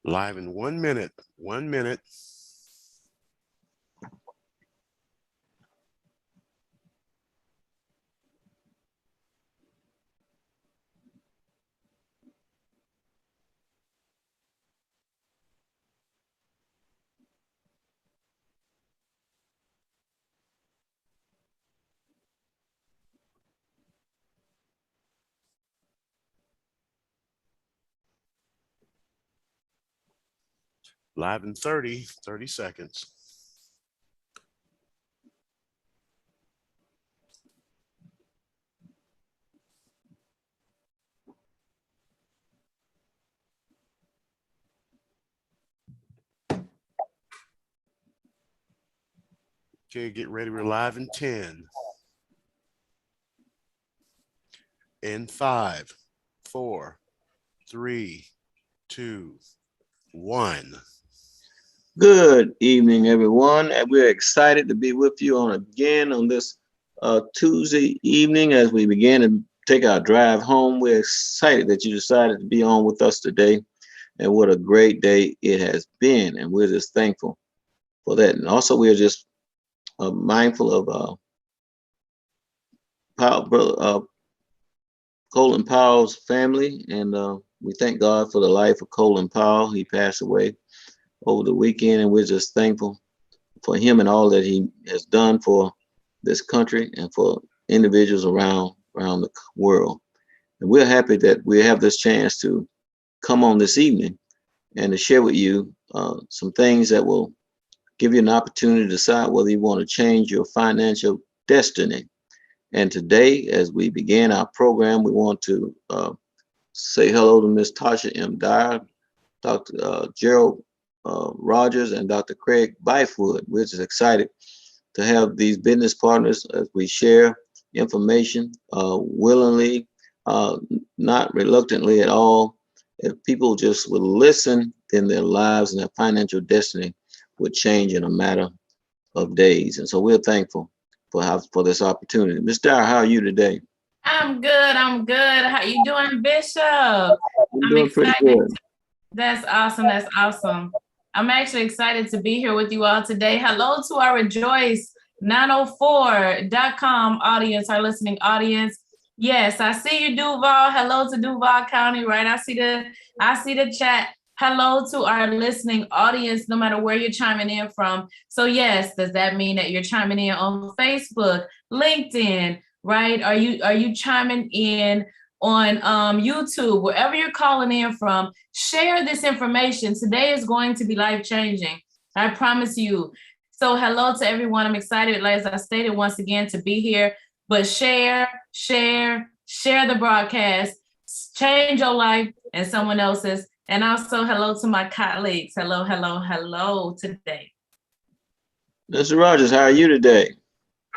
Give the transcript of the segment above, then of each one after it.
Live in 1 minute. 1 minute. Live in 30 seconds. Okay, get ready. We're live in 10. In 5, 4, 3, 2, 1. Good evening, everyone. And we're excited to be with you again on this Tuesday evening as we begin to take our drive home. We're excited that you decided to be on with us today, and what a great day it has been. And we're just thankful for that. And also, we're just mindful of Colin Powell's family, and we thank God for the life of Colin Powell. He passed away over the weekend, and we're just thankful for him and all that he has done for this country and for individuals around the world. And we're happy that we have this chance to come on this evening and to share with you some things that will give you an opportunity to decide whether you want to change your financial destiny. And today, as we begin our program, we want to say hello to Ms. Tasha M. Dyer, Dr. Gerald Rogers, and Dr. Craig Byfoot. We're just excited to have these business partners as we share information willingly, not reluctantly at all. If people just would listen, then their lives and their financial destiny would change in a matter of days. And so we're thankful for this opportunity. Ms. Dyer, how are you today? I'm good. I'm good. How you doing, Bishop? I'm doing pretty good. That's awesome. That's awesome. I'm actually excited to be here with you all today. Hello to our Rejoice904.com audience, our listening audience. Yes, I see you, Duval. Hello to Duval County, right? I see the chat. Hello to our listening audience, no matter where you're chiming in from. So yes, does that mean that you're chiming in on Facebook, LinkedIn, right? Are you chiming in on YouTube, wherever you're calling in from? Share this information. Today is going to be life-changing. I promise you. So hello to everyone. I'm excited, as I stated once again, to be here. But share the broadcast, change your life and someone else's. And also hello to my colleagues. Hello today. Mr. Rogers, how are you today?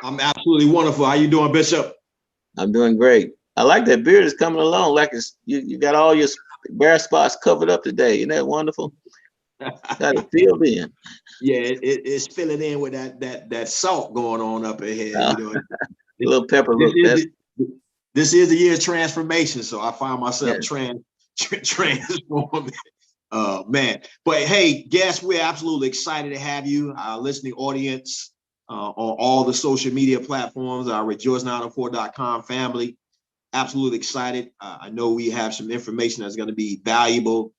I'm absolutely wonderful. How you doing, Bishop? I'm doing great. I like that beard is coming along. Like you got all your bare spots covered up today. Isn't that wonderful? Got it filled in. Yeah, it's filling in with that salt going on up ahead. You know, a little pepper. This is the year's transformation, so I find myself transforming. Man, but hey, guess we're absolutely excited to have you, our listening audience, on all the social media platforms, our Rejoice904.com family. Absolutely excited. I know we have some information that's going to be valuable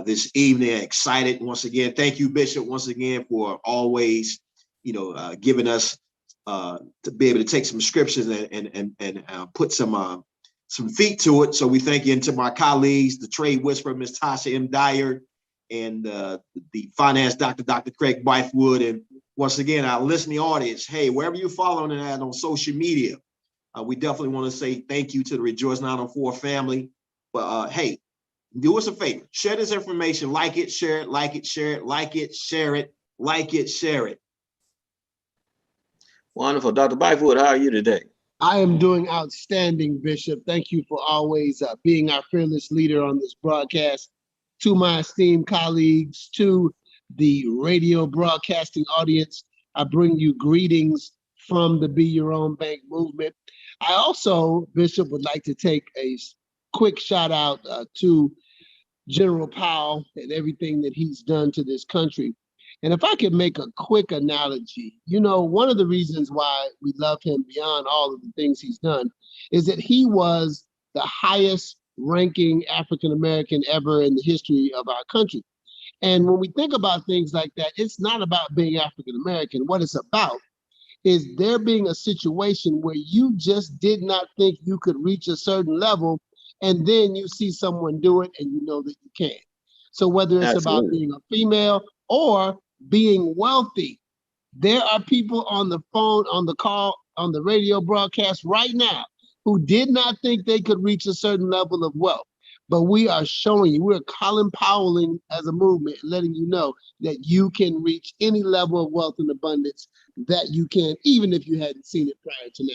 this evening. Excited once again. Thank you, Bishop, once again for always, giving us to be able to take some scriptures and put some feet to it. So we thank you, and to my colleagues, the trade whisperer, Ms. Tasha M. Dyer, and the finance doctor, Dr. Craig Byfoot, and once again, our listening audience. Hey, wherever you're following that on social media, we definitely want to say thank you to the Rejoice 904 family. But hey, do us a favor, share this information, like it, share it, like it, share it, like it, share it, like it, share it. Wonderful. Dr. Byfoot, how are you today? I am doing outstanding, Bishop. Thank you for always being our fearless leader on this broadcast. To my esteemed colleagues, to the radio broadcasting audience, I bring you greetings from the Be Your Own Bank movement. I also, Bishop, would like to take a quick shout out to General Powell and everything that he's done to this country. And if I could make a quick analogy, one of the reasons why we love him beyond all of the things he's done is that he was the highest ranking African American ever in the history of our country. And when we think about things like that, it's not about being African American. What it's about is there being a situation where you just did not think you could reach a certain level, and then you see someone do it and you know that you can. So whether it's about Absolutely. being a female or being wealthy, there are people on the phone, on the call, on the radio broadcast right now who did not think they could reach a certain level of wealth. But we are showing you, we're Colin Powelling as a movement, letting you know that you can reach any level of wealth and abundance that you can, even if you hadn't seen it prior to now.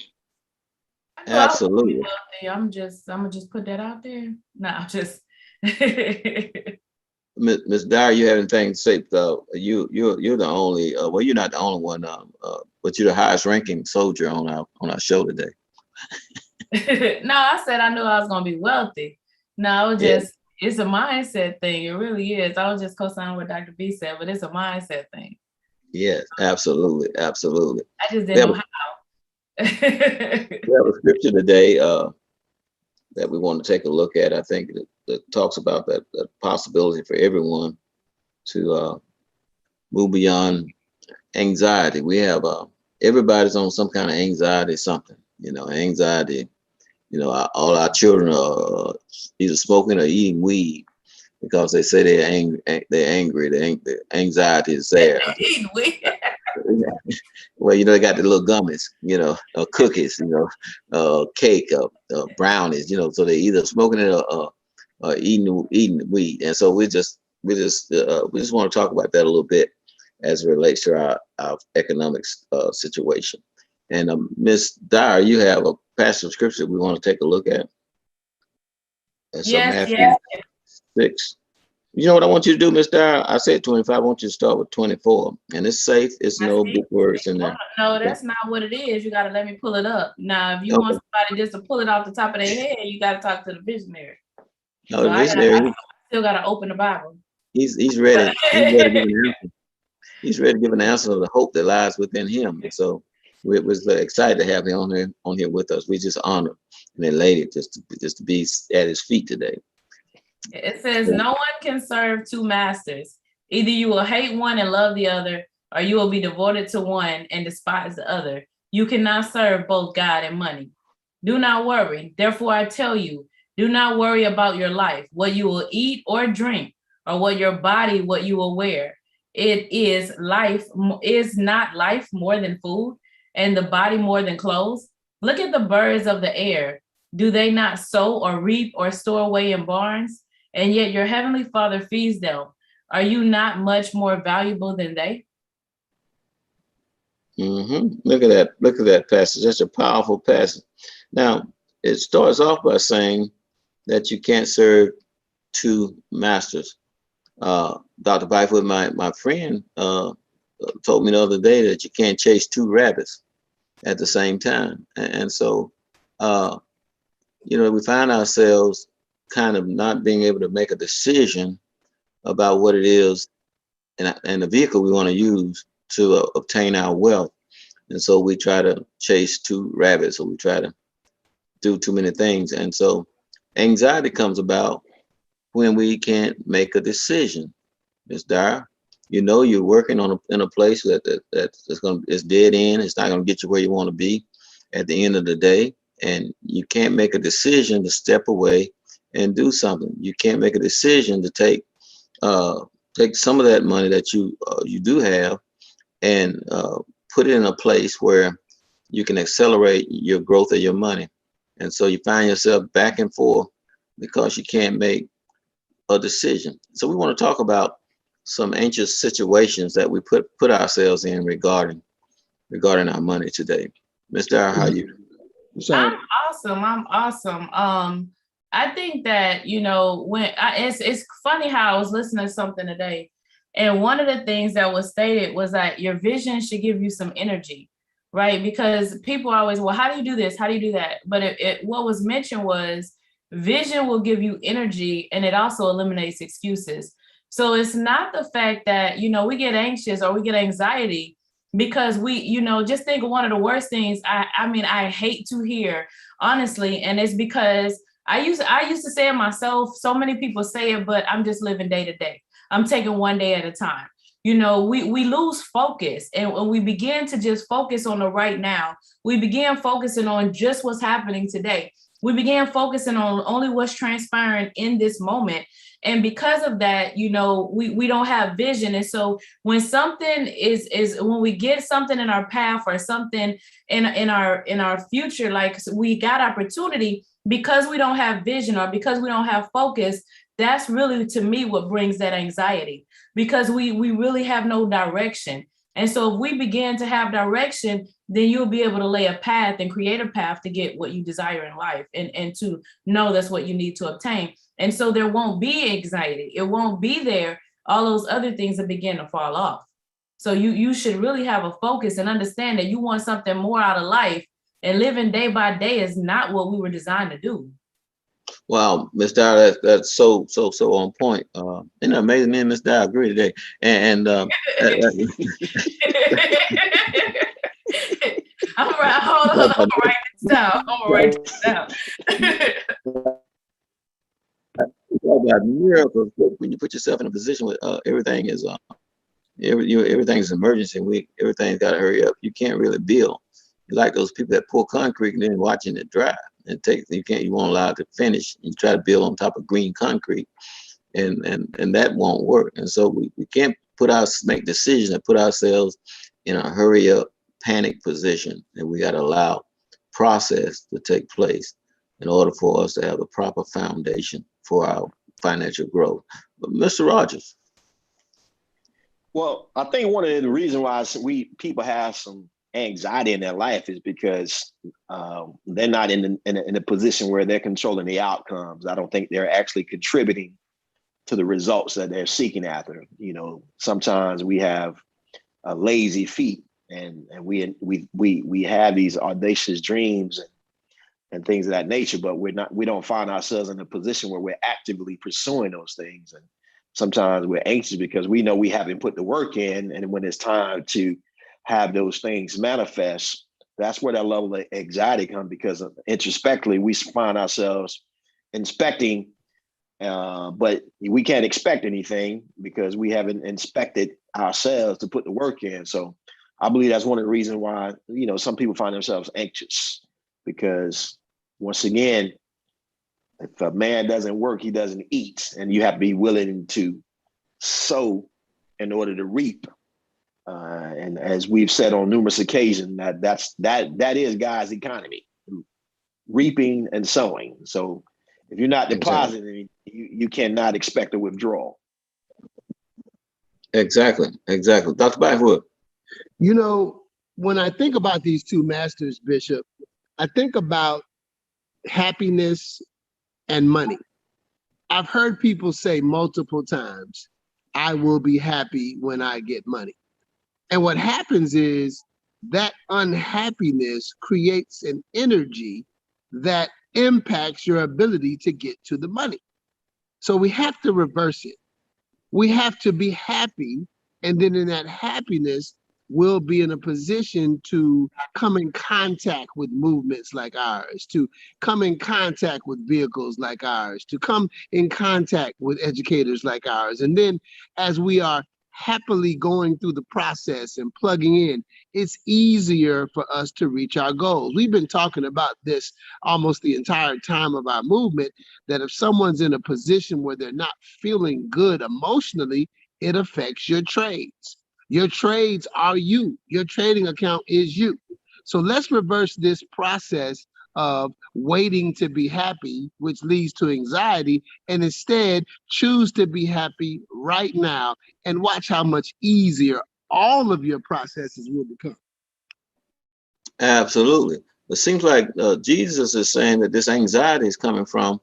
So I would be Absolutely. wealthy. I'm gonna just put that out there. No, I'm just Miss Dyer, you have anything to say? You're the only. Well, you're not the only one. But you're the highest ranking soldier on our show today. no, I said I knew I was gonna be wealthy. No, Yeah. it's a mindset thing. It really is. I was just co-signing what Dr. B said, but it's a mindset thing. Yes, absolutely, absolutely. I just We didn't have, know a, how. we have a scripture today that we want to take a look at. I think that talks about that possibility for everyone to move beyond anxiety. We have everybody's on some kind of anxiety, something. Anxiety. All our children are either smoking or eating weed because they say they're angry. The anxiety is there. Eating weed. Well, they got the little gummies, cookies, cake, brownies, so they're either smoking it or eating weed. And so we just want to talk about that a little bit as it relates to our economics situation. And Ms. Dyer, you have a passage of scripture we want to take a look at. That's Matthew 6. You know what I want you to do, Ms. Dyer? I said 25. I want you to start with 24. And it's safe. It's no big words in there. No, that's not what it is. You got to let me pull it up. Now, if you want somebody just to pull it off the top of their head, you got to talk to the visionary. No, the visionary. I still got to open the Bible. He's ready. He's ready to give an answer. He's ready to give an answer of the hope that lies within him. And so we was excited to have him on here with us. We just honored and elated just to be at his feet today. It says, no one can serve two masters. Either you will hate one and love the other, or you will be devoted to one and despise the other. You cannot serve both God and money. Do not worry. Therefore, I tell you, do not worry about your life, what you will eat or drink, or what your body, what you will wear. Is not life more than food, and the body more than clothes? Look at the birds of the air. Do they not sow or reap or store away in barns? And yet your heavenly Father feeds them. Are you not much more valuable than they? Mm-hmm. Look at that. Look at that passage. That's a powerful passage. Now, it starts off by saying that you can't serve two masters. Dr. Byfoot, my friend, told me the other day that you can't chase two rabbits at the same time. And so, we find ourselves kind of not being able to make a decision about what it is and the vehicle we want to use to obtain our wealth. And so we try to chase two rabbits, or we try to do too many things. And so anxiety comes about when we can't make a decision. Ms. Dyer, you're working in a place it's dead end. It's not going to get you where you want to be at the end of the day. And you can't make a decision to step away and do something. You can't make a decision to take some of that money that you do have and put it in a place where you can accelerate your growth of your money. And so you find yourself back and forth because you can't make a decision. So we want to talk about some anxious situations that we put ourselves in regarding our money today. Ms. Dyer, how are you? I'm awesome. I think that, it's funny how I was listening to something today. And one of the things that was stated was that your vision should give you some energy, right? Because people always, well, how do you do this? How do you do that? But what was mentioned was Vision will give you energy, and it also eliminates excuses. So it's not the fact that, we get anxious or we get anxiety because we, just think of one of the worst things I mean, I hate to hear, honestly, and it's because I used to say it myself. So many people say it, but I'm just living day to day. I'm taking one day at a time. We lose focus, and when we begin to just focus on the right now, we begin focusing on just what's happening today. We began focusing on only what's transpiring in this moment. And because of that, we don't have vision. And so when something is when we get something in our path or something in our future, like we got opportunity, because we don't have vision or because we don't have focus, that's really, to me, what brings that anxiety, because we really have no direction. And so if we begin to have direction, then you'll be able to lay a path and create a path to get what you desire in life, and to know that's what you need to obtain. And so there won't be anxiety. It won't be there. All those other things that begin to fall off. So you should really have a focus and understand that you want something more out of life, and living day by day is not what we were designed to do. Wow, Miss Dyer, that's so on point. Isn't it amazing? Me and Miss Dyer agree today. And All right, hold on. I'm gonna write this down. Talk about miracles. When you put yourself in a position where everything is everything's emergency, everything's got to hurry up. You can't really build. You like those people that pour concrete and then watching it dry. You won't allow it to finish. You try to build on top of green concrete, and that won't work. And so we can't make decisions and put ourselves in a hurry up panic position. And we got to allow process to take place in order for us to have the proper foundation for our financial growth. But Mr. Rogers. Well, I think one of the reasons why people have some anxiety in their life is because they're not in a position where they're controlling the outcomes. I don't think they're actually contributing to the results that they're seeking after. Sometimes we have lazy feet, and we have these audacious dreams and things of that nature, but we don't find ourselves in a position where we're actively pursuing those things. And sometimes we're anxious because we know we haven't put the work in, and when it's time to have those things manifest, that's where that level of anxiety comes, because introspectively we find ourselves inspecting, but we can't expect anything because we haven't inspected ourselves to put the work in. So I believe that's one of the reasons why, some people find themselves anxious, because once again, if a man doesn't work, he doesn't eat, and you have to be willing to sow in order to reap. And as we've said on numerous occasions, that is God's economy, reaping and sowing. So if you're not depositing, you cannot expect a withdrawal. Exactly. Dr. Backwood. When I think about these two masters, Bishop, I think about happiness and money. I've heard people say multiple times, I will be happy when I get money. And what happens is that unhappiness creates an energy that impacts your ability to get to the money. So we have to reverse it. We have to be happy, and then in that happiness, we'll be in a position to come in contact with movements like ours, to come in contact with vehicles like ours, to come in contact with educators like ours. And then as we are happily going through the process and plugging in, it's easier for us to reach our goals. We've been talking about this almost the entire time of our movement, that if someone's in a position where they're not feeling good emotionally, it affects your trades. Your trades are you. Your trading account is you. So let's reverse this process of waiting to be happy, which leads to anxiety, and instead choose to be happy right now, and watch how much easier all of your processes will become. Absolutely. It seems like Jesus is saying that this anxiety is coming from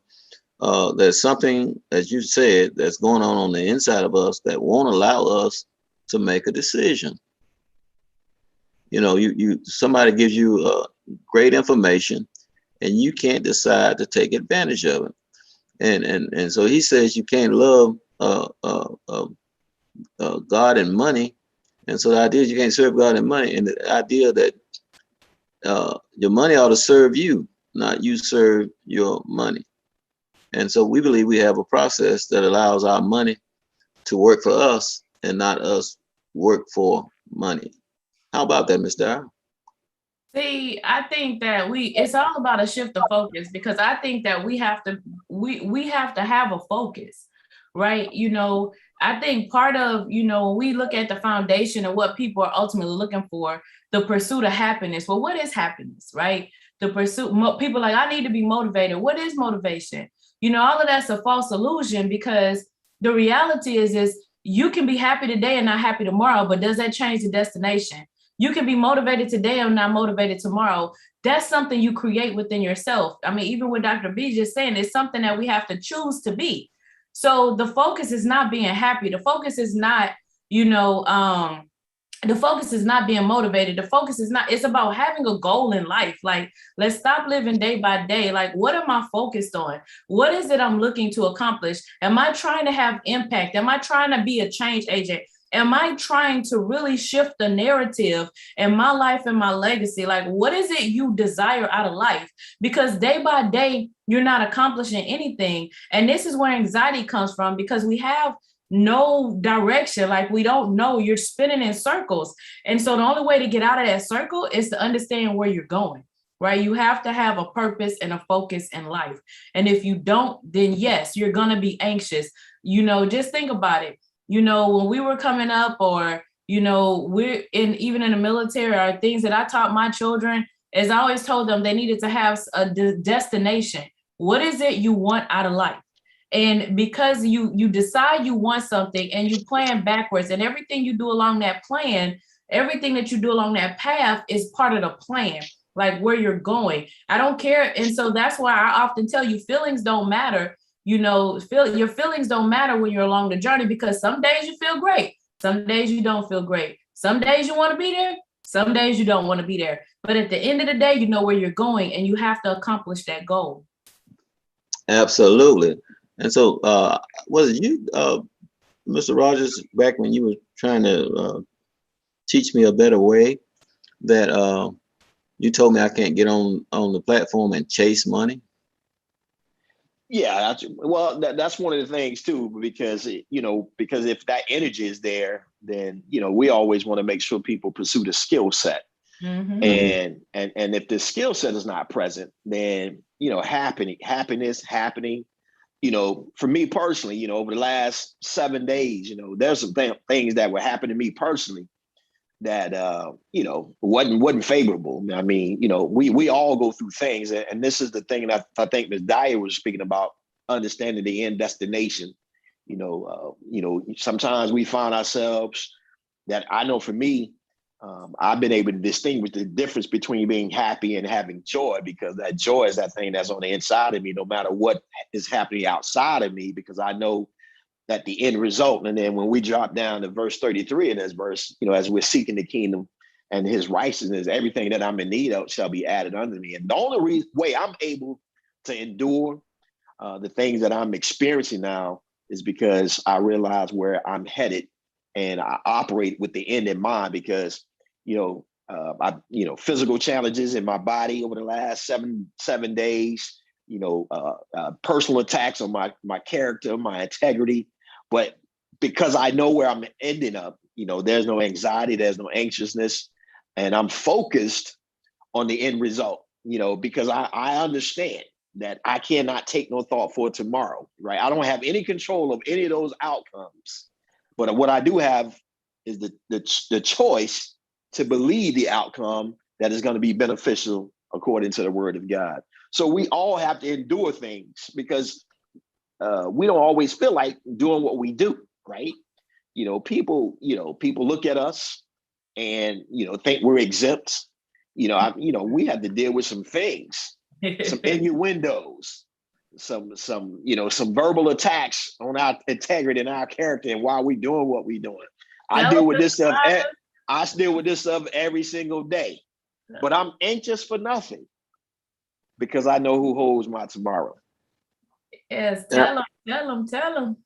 there's something, as you said, that's going on the inside of us that won't allow us to make a decision. Somebody gives you great information, and you can't decide to take advantage of it. And so he says you can't love God and money. And so the idea is you can't serve God and money, and the idea that your money ought to serve you, not you serve your money. And so we believe we have a process that allows our money to work for us and not us work for money. How about that, Ms. Dyer? See, I think that it's all about a shift of focus, because I think that we have to have a focus, right? You know, I think part of, you know, when we look at the foundation of what people are ultimately looking for, the pursuit of happiness. Well, what is happiness, right? The pursuit, people like, I need to be motivated. What is motivation? You know, all of that's a false illusion, because the reality is you can be happy today and not happy tomorrow, but does that change the destination? You can be motivated today or not motivated tomorrow. That's something you create within yourself. I mean, even what Dr. B just saying, it's something that we have to choose to be. So the focus is not being happy. The focus is not, you know, the focus is not being motivated. The focus is not, it's about having a goal in life. Like, let's stop living day by day. Like, what am I focused on? What is it I'm looking to accomplish? Am I trying to have impact? Am I trying to be a change agent? Am I trying to really shift the narrative in my life and my legacy? Like, what is it you desire out of life? Because day by day, you're not accomplishing anything. And this is where anxiety comes from, because we have no direction. Like, we don't know, you're spinning in circles. And so the only way to get out of that circle is to understand where you're going, right? You have to have a purpose and a focus in life. And if you don't, then yes, you're going to be anxious. You know, just think about it. You know, when we were coming up, or, you know, even in the military, or things that I taught my children, is I always told them they needed to have a destination. What is it you want out of life? And because you decide you want something and you plan backwards, and everything you do along that plan, everything that you do along that path is part of the plan, like where you're going. I don't care. And so that's why I often tell you, feelings don't matter. You know, your feelings don't matter when you're along the journey, because some days you feel great. Some days you don't feel great. Some days you want to be there. Some days you don't want to be there. But at the end of the day, you know where you're going, and you have to accomplish that goal. Absolutely. And so was it you, Mr. Rogers, back when you were trying to teach me a better way, that you told me I can't get on the platform and chase money? Yeah, that's one of the things too, because because if that energy is there, then we always want to make sure people pursue the skill set. Mm-hmm. And if the skill set is not present, then happiness happening. For me personally, over the last 7 days, there's some things that were happening to me personally that wasn't favorable. I mean, we all go through things, and this is the thing that I think Ms. Dyer was speaking about, understanding the end destination. Sometimes we find ourselves that, I know for me, I've been able to distinguish the difference between being happy and having joy, because that joy is that thing that's on the inside of me, no matter what is happening outside of me, because I know that the end result. And then when we drop down to verse 33 in this verse, as we're seeking the kingdom and his righteousness, everything that I'm in need of shall be added unto me. And the only way I'm able to endure the things that I'm experiencing now is because I realize where I'm headed, and I operate with the end in mind, because physical challenges in my body over the last seven days, personal attacks on my character, my integrity. But because I know where I'm ending up, there's no anxiety, there's no anxiousness, and I'm focused on the end result, because I understand that I cannot take no thought for tomorrow, right? I don't have any control of any of those outcomes. But what I do have is the choice to believe the outcome that is going to be beneficial according to the word of God. So we all have to endure things, because we don't always feel like doing what we do, right? People look at us and, think we're exempt. We have to deal with some things, some innuendos, some verbal attacks on our integrity and our character and why we're doing what we're doing. I deal with this stuff every single day, but I'm anxious for nothing. because I know who holds my tomorrow. Yes, Yeah. tell them.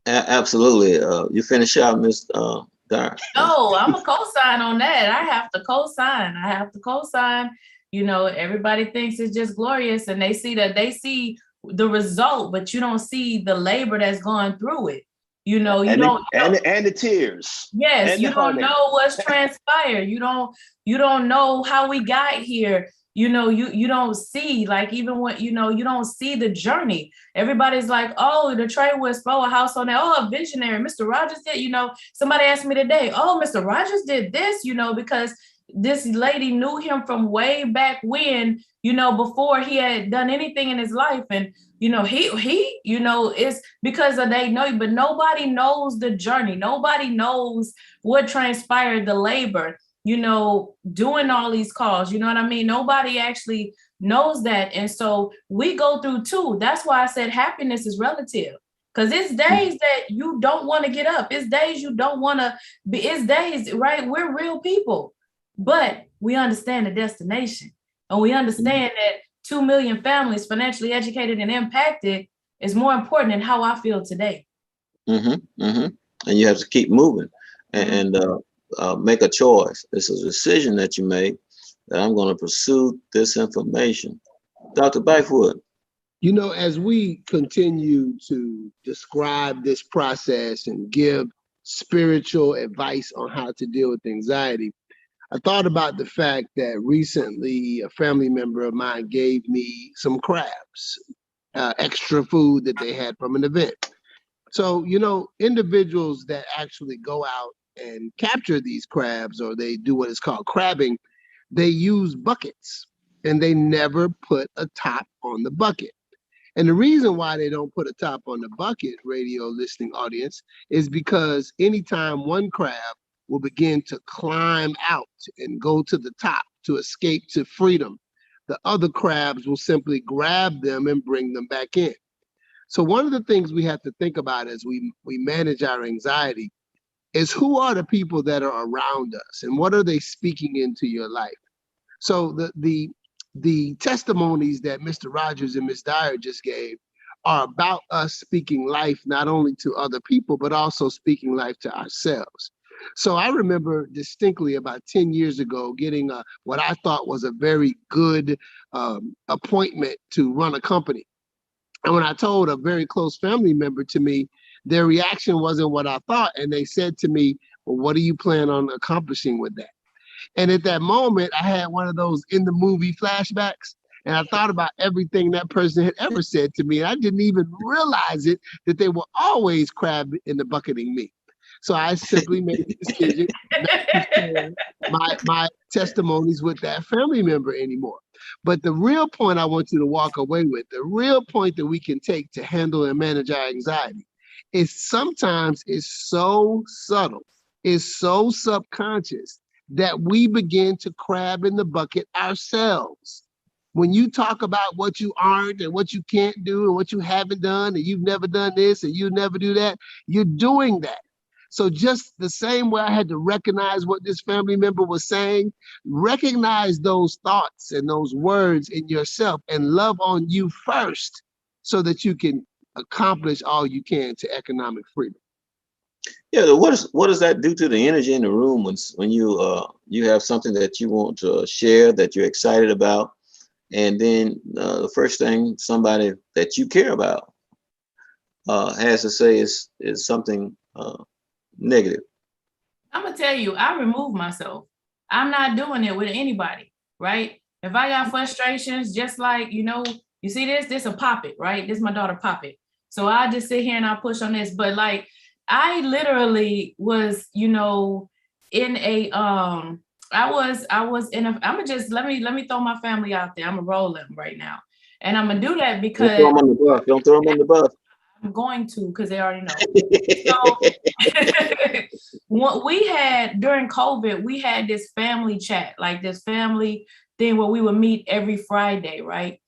Absolutely. You finish out, Miss Dar. No, I'm a co-sign on that. I have to co-sign. You know, everybody thinks it's just glorious and they see the result, but you don't see the labor that's going through it. You know, you don't and the tears. yes, and you the don't honey. know what's transpired. You don't know how we got here. You know, you don't see, like, even when, you know, you don't see the journey. Everybody's like, oh, the trade was a house on that. Oh, a visionary. Mr. Rogers did, you know, somebody asked me today, oh, Mr. Rogers did this, you know, because this lady knew him from way back when, you know, before he had done anything in his life. And, you know, he, you know, it's because of they know, but nobody knows the journey. Nobody knows what transpired, the labor, you know, doing all these calls, you know what I mean? Nobody actually knows that. And so we go through too. That's why I said happiness is relative. Because it's days that you don't want to get up. It's days you don't want to be. It's days, right? We're real people. But we understand the destination. And we understand that 2 million families financially educated and impacted is more important than how I feel today. Mm-hmm, mm-hmm. And you have to keep moving and make a choice. It's a decision that you make that I'm going to pursue this information. Dr. Byfoot. You know, as we continue to describe this process and give spiritual advice on how to deal with anxiety, I thought about the fact that recently a family member of mine gave me some crabs, extra food that they had from an event. So, you know, individuals that actually go out and capture these crabs, or they do what is called crabbing, they use buckets and they never put a top on the bucket. And the reason why they don't put a top on the bucket, radio listening audience, is because anytime one crab will begin to climb out and go to the top to escape to freedom, the other crabs will simply grab them and bring them back in. So one of the things we have to think about as we manage our anxiety is, who are the people that are around us and what are they speaking into your life? So the testimonies that Mr. Rogers and Ms. Dyer just gave are about us speaking life not only to other people, but also speaking life to ourselves. So I remember distinctly about 10 years ago getting what I thought was a very good appointment to run a company. And when I told a very close family member to me, their reaction wasn't what I thought. And they said to me, well, what do you plan on accomplishing with that? And at that moment, I had one of those in the movie flashbacks. And I thought about everything that person had ever said to me. And I didn't even realize it, that they were always crab in the bucketing me. So I simply made the decision not to share my testimonies with that family member anymore. But the real point I want you to walk away with, the real point that we can take to handle and manage our anxiety, is sometimes it's so subtle, it's so subconscious, that we begin to crab in the bucket ourselves. When you talk about what you aren't and what you can't do and what you haven't done and you've never done this and you never do that, you're doing that. So just the same way I had to recognize what this family member was saying, recognize those thoughts and those words in yourself and love on you first so that you can accomplish all you can to economic freedom. Yeah, what does that do to the energy in the room when you have something that you want to share, that you're excited about, and then the first thing somebody that you care about has to say is something negative? I'm gonna tell you, I remove myself. I'm not doing it with anybody, right? If I got frustrations, just like, you know, you see this a Poppet, right? This is my daughter Poppet. So I just sit here and I push on this. But like, I literally was, you know, in a I was in a, I'm gonna just let me throw my family out there. I'm gonna roll them right now. And I'm gonna do that because Don't throw them on the bus. I'm going to, because they already know. So what we had during COVID, we had this family chat, like this family thing where we would meet every Friday, right?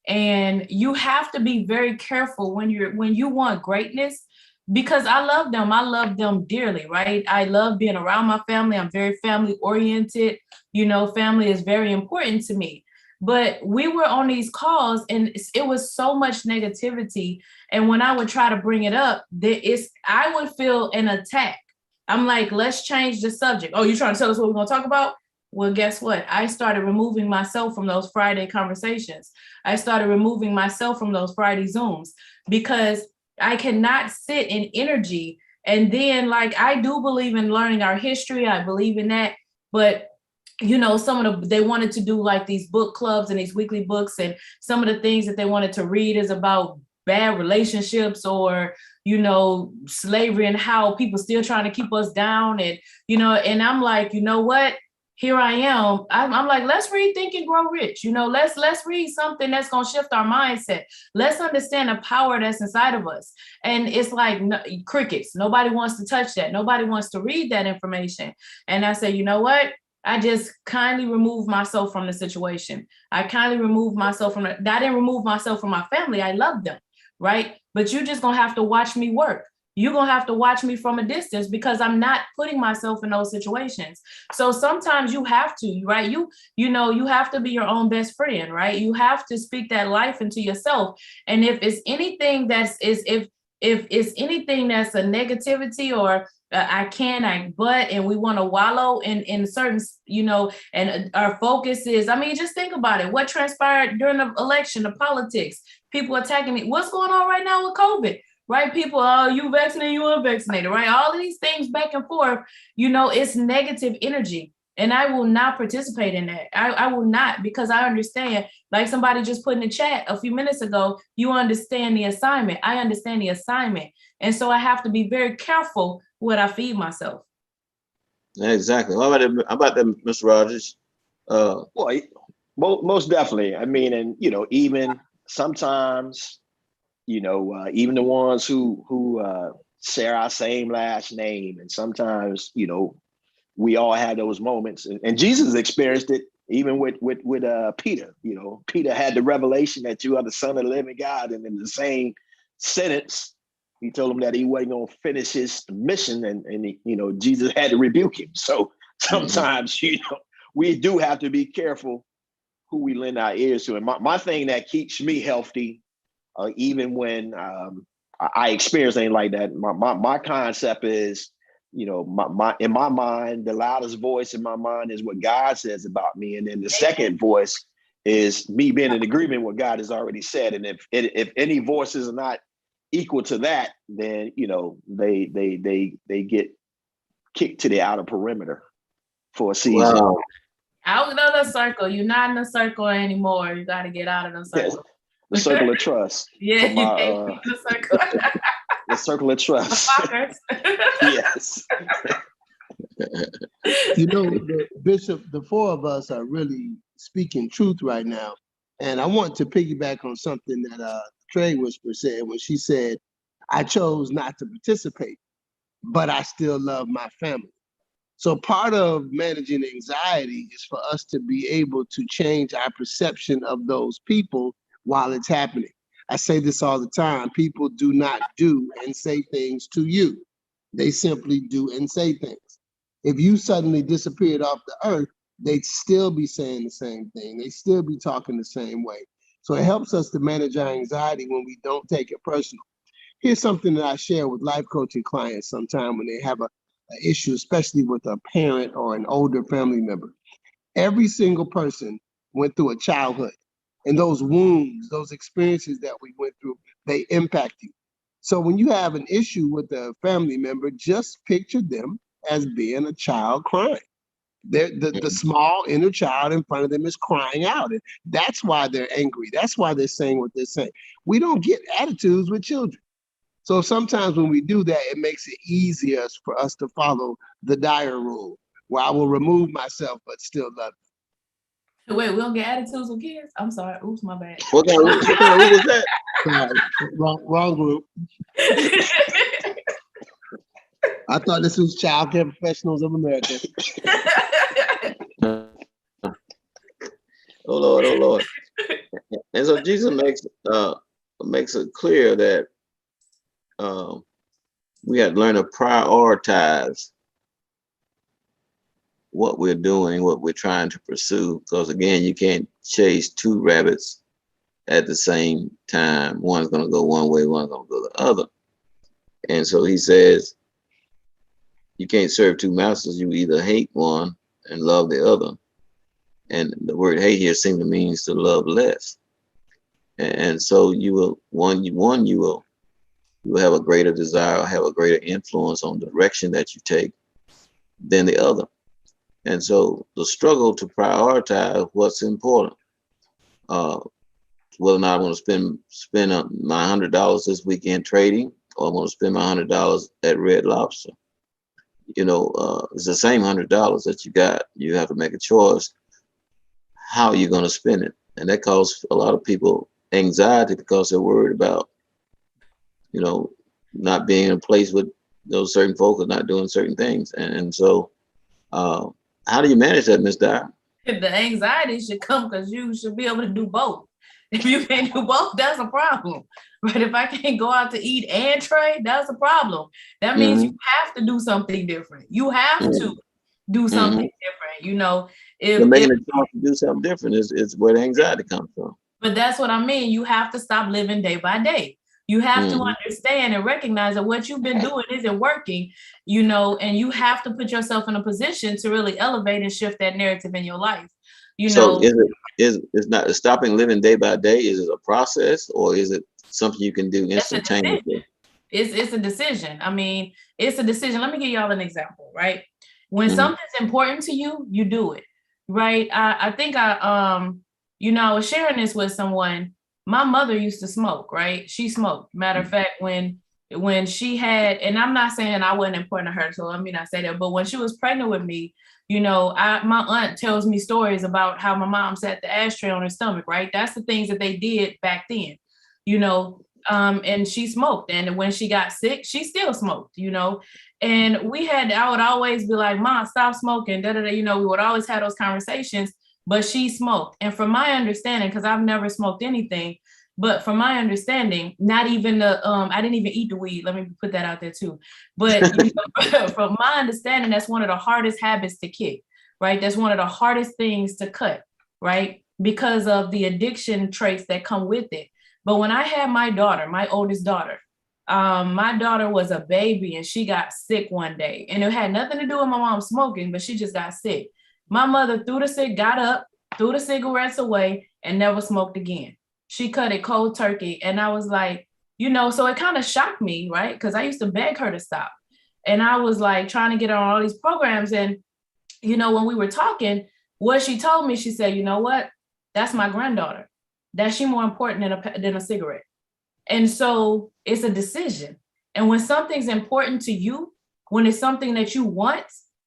And you have to be very careful when you want greatness, because I love them dearly, right? I love being around my family. I'm very family oriented. You know, family is very important to me. But we were on these calls and it was so much negativity. And when I would try to bring it up, I would feel an attack. I'm like, let's change the subject. Oh, you trying to tell us what we're going to talk about? Well, guess what? I started removing myself from those Friday conversations. I started removing myself from those Friday Zooms because I cannot sit in energy. And then, like, I do believe in learning our history. I believe in that. But you know, they wanted to do like these book clubs and these weekly books, and some of the things that they wanted to read is about bad relationships or, you know, slavery and how people still trying to keep us down. And, you know, and I'm like, you know what? Here I am. I'm like, let's read Think and Grow Rich. You know, let's read something that's going to shift our mindset. Let's understand the power that's inside of us. And it's like crickets. Nobody wants to touch that. Nobody wants to read that information. And I say, you know what? I just kindly removed myself from the situation. I kindly removed myself from it. I didn't remove myself from my family. I love them, right? But you're just going to have to watch me work. You're going to have to watch me from a distance because I'm not putting myself in those situations. So sometimes you have to, right? You know, you have to be your own best friend, right? You have to speak that life into yourself. And if it's anything if it's anything that's a negativity or and we want to wallow in certain, you know, and our focus is, I mean, just think about it. What transpired during the election, the politics, people attacking me. What's going on right now with COVID, right? People, oh, you vaccinated, you unvaccinated, right? All of these things back and forth, you know, it's negative energy. And I will not participate in that. I will not, because I understand, like somebody just put in the chat a few minutes ago, you understand the assignment. I understand the assignment. And so I have to be very careful what I feed myself. Exactly. How about that, Mr. Rogers? Well, most definitely. I mean, and you know, even sometimes, you know, even the ones who share our same last name, and sometimes, you know, we all have those moments, and Jesus experienced it even with Peter. You know, Peter had the revelation that you are the Son of the living God, and in the same sentence, he told him that he wasn't going to finish his mission, and he, you know, Jesus had to rebuke him. So sometimes, you know, we do have to be careful who we lend our ears to. And my thing that keeps me healthy, even when I experience anything like that, my concept is, you know, my in my mind, the loudest voice in my mind is what God says about me, and then the second voice is me being in agreement with what God has already said. And if any voices are not equal to that, then, you know, they get kicked to the outer perimeter for a season. Wow. Out of the circle. You're not in the circle anymore. You got to get out of the circle. Yes. The circle of trust. Yeah, For my, the circle. the circle of trust. Yes. You know, Bishop, the four of us are really speaking truth right now. And I want to piggyback on something that Trey Whisper said when she said, I chose not to participate, but I still love my family. So part of managing anxiety is for us to be able to change our perception of those people while it's happening. I say this all the time. People do not do and say things to you. They simply do and say things. If you suddenly disappeared off the earth, they'd still be saying the same thing. They'd still be talking the same way. So it helps us to manage our anxiety when we don't take it personal. Here's something that I share with life coaching clients sometime when they have an issue, especially with a parent or an older family member. Every single person went through a childhood, and those wounds, those experiences that we went through, they impact you. So when you have an issue with a family member, just picture them as being a child crying. The small inner child in front of them is crying out. And that's why they're angry. That's why they're saying what they're saying. We don't get attitudes with children. So sometimes when we do that, it makes it easier for us to follow the dire rule, where I will remove myself but still love you. Wait, we don't get attitudes with kids? I'm sorry. Oops, my bad. What kind of rule was that? Wrong group. I thought this was Child Care Professionals of America. Oh Lord. And so Jesus makes it clear that we have to learn to prioritize what we're doing, what we're trying to pursue. Because again, you can't chase two rabbits at the same time. One's going to go one way, one's going to go the other. And so he says, you can't serve two masters. You either hate one and love the other. And the word hate here seems to mean to love less. And so you will have a greater desire, have a greater influence on the direction that you take than the other. And so the struggle to prioritize what's important, whether or not I'm going to spend my $100 this weekend trading, or I'm going to spend my $100 at Red Lobster. It's the same $100 that you got. You have to make a choice how you're going to spend it. And that causes a lot of people anxiety because they're worried about, not being in a place with those certain folks or not doing certain things. And so how do you manage that, Ms. Dyer? The anxiety should come because you should be able to do both. If you can't do both, that's a problem. But if I can't go out to eat and trade, that's a problem. That means you have to do something different. You have to do something different. If making a choice to do something different is where the anxiety comes from. But that's what I mean. You have to stop living day by day. You have to understand and recognize that what you've been doing isn't working, and you have to put yourself in a position to really elevate and shift that narrative in your life. So is not stopping living day by day? Is it a process, or is it something you can do instantaneously? It's a decision. I mean, it's a decision. Let me give y'all an example, right? When something's important to you, you do it, right? I think I was sharing this with someone. My mother used to smoke, right? She smoked. Matter of fact, when she had, and I'm not saying I wasn't important to her, so let me not say that, but when she was pregnant with me, my aunt tells me stories about how my mom sat the ashtray on her stomach, right? That's the things that they did back then, and she smoked. And when she got sick, she still smoked, and I would always be like, Mom, stop smoking, we would always have those conversations, but she smoked. And from my understanding, because I've never smoked anything, but from my understanding, not even I didn't even eat the weed. Let me put that out there too. But from my understanding, that's one of the hardest habits to kick, right? That's one of the hardest things to cut, right? Because of the addiction traits that come with it. But when I had my daughter, my oldest daughter, my daughter was a baby and she got sick one day. And it had nothing to do with my mom smoking, but she just got sick. My mother got up, threw the cigarettes away, and never smoked again. She cut it cold turkey. And I was like, so it kind of shocked me, right? Because I used to beg her to stop. And I was like trying to get her on all these programs. And, when we were talking, what she told me, she said, you know what? That's my granddaughter. That she more important than a cigarette. And so it's a decision. And when something's important to you, when it's something that you want,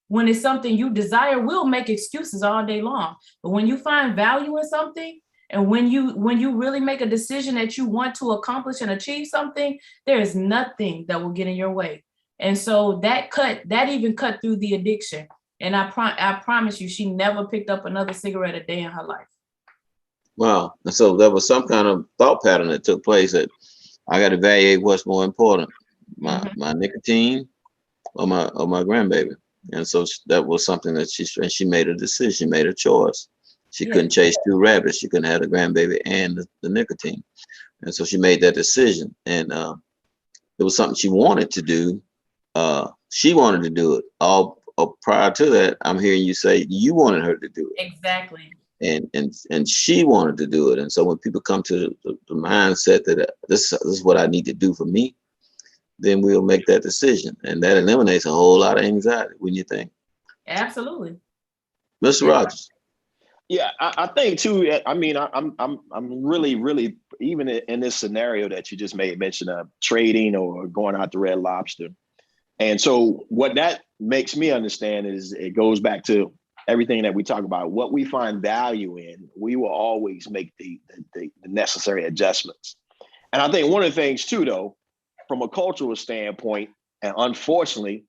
when it's something you desire, we'll make excuses all day long. But when you find value in something, and when you really make a decision that you want to accomplish and achieve something, there is nothing that will get in your way. And so that even cut through the addiction. And I promise you, she never picked up another cigarette a day in her life. Wow. And so there was some kind of thought pattern that took place that I got to evaluate what's more important, my nicotine or my grandbaby. And so that was something that she made a decision, she made a choice. She couldn't chase two rabbits. She couldn't have the grandbaby and the nicotine. And so she made that decision. And it was something she wanted to do. She wanted to do it. All prior to that, I'm hearing you say you wanted her to do it. Exactly. And she wanted to do it. And so when people come to the mindset that this is what I need to do for me, then we'll make that decision. And that eliminates a whole lot of anxiety, wouldn't you think? Absolutely. Mr. Rogers. Yeah, I think too. I mean, I'm really even in this scenario that you just made mention of trading or going out to Red Lobster. And so what that makes me understand is it goes back to everything that we talk about. What we find value in, we will always make the necessary adjustments. And I think one of the things too, though, from a cultural standpoint, and unfortunately,